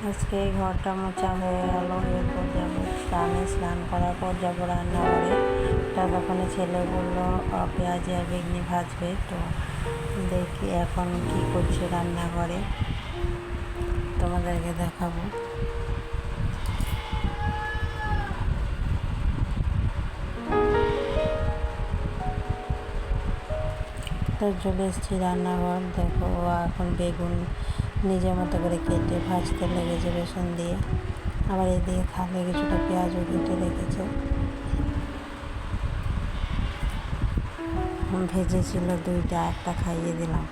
আজকে এই ঘরটা মোছা হয়ে গেল। এরপর যাবো স্নান করার পর যাবো রান্নাঘরে। ততক্ষণে ছেলে বললো পেঁয়াজি আর বেগনি ভাজবে, তো দেখি এখন কি করছে রান্নাঘরে, তোমাদেরকে দেখাবো। তো চলে এসেছি রান্নাঘর। দেখো ও এখন বেগুন নিজের মতো করে কেটে ভাজতে লেগেছে বেসন দিয়ে। আবার এদিকে থালে কিছুটা পেঁয়াজও কেটে রেখেছে। ভেজেছিল দুইটা, একটা খাইয়ে দিলাম।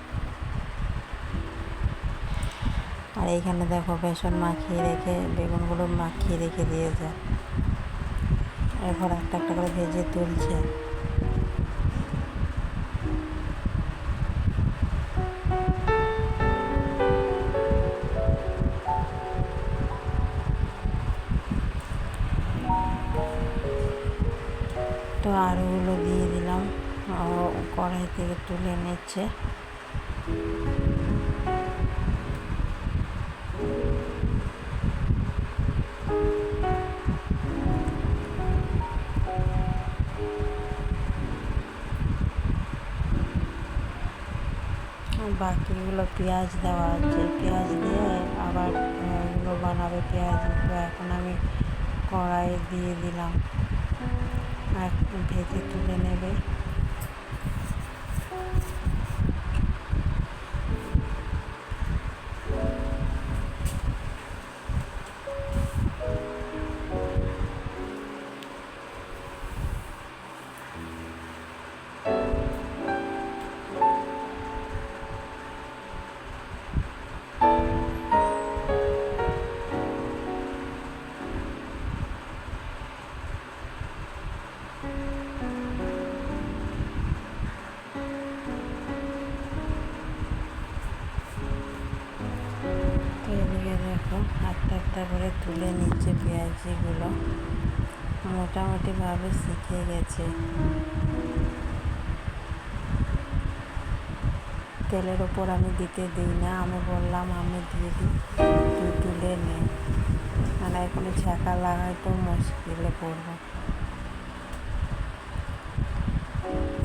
আর এইখানে দেখো বেসন মাখিয়ে রেখে বেগুনগুলো মাখিয়ে রেখে দিয়েছে। এরপর একটা একটা করে ভেজে তুলছে। তো আলুগুলো দিয়ে দিলাম, কড়াই থেকে তুলে নিচ্ছে। বাকিগুলো পেঁয়াজ দেওয়া আছে, পেঁয়াজ দিয়ে আবার এগুলো বানাবে পেঁয়াজগুলো। এখন আমি কড়াই দিয়ে দিলাম, ভেজে তুলে নেবে। তো এদিকে দেখো একটা একটা করে তুলে নিচ্ছে পেঁয়াজিগুলো। মোটামুটিভাবে শিখে গেছে। তেলের ওপর আমি দিতে দিই না, আমি বললাম আমি দিয়ে দিই, তুই তুলে নে, মানে এখনো ছ্যাঁকা লাগাই তো মুশকিলে পড়বো।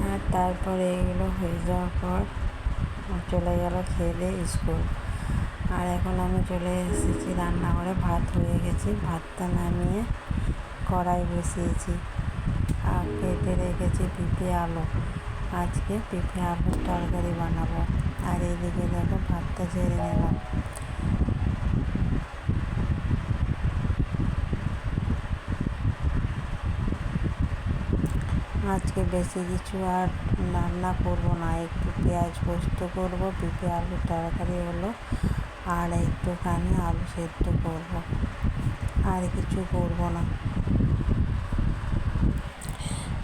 আর তারপরে এগুলো হয়ে যাওয়ার পর চলে গেল খেয়ে দিয়ে স্কুল। আর এখন আমি চলে এসেছি রান্নাঘরে। ভাত হয়ে গেছে, ভাতটা নামিয়ে কড়াই বসিয়েছি। আর কেটে রেখেছি পেঁপে আলু, আজকে পেঁপে আলুর তরকারি বানাবো। আর এইদিকে দেখো ভাতটা ঝেড়ে নিলাম। আজকে বেশি কিছু আর রান্না করবো না, একটু পেঁয়াজ পোস্ত করবো, পেঁপে আলুর তরকারি হলো, আর একটুখানি আলু সেদ্ধ করবো, আর কিছু করবো না।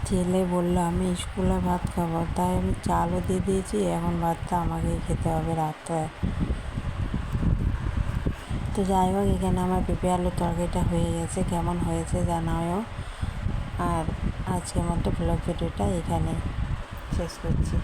ছেলে বললো আমি স্কুলে ভাত খাবো, তাই আমি চালও দিয়ে দিয়েছি। এখন ভাতটা আমাকেই খেতে হবে রাত্রে। তো যাই হোক, এখানে আমার পেঁপে আলুর তরকারিটা হয়ে গেছে। কেমন হয়েছে জানাও। আর আজকের মতো ব্লগ ভিডিওটা এখানে শেষ করছি।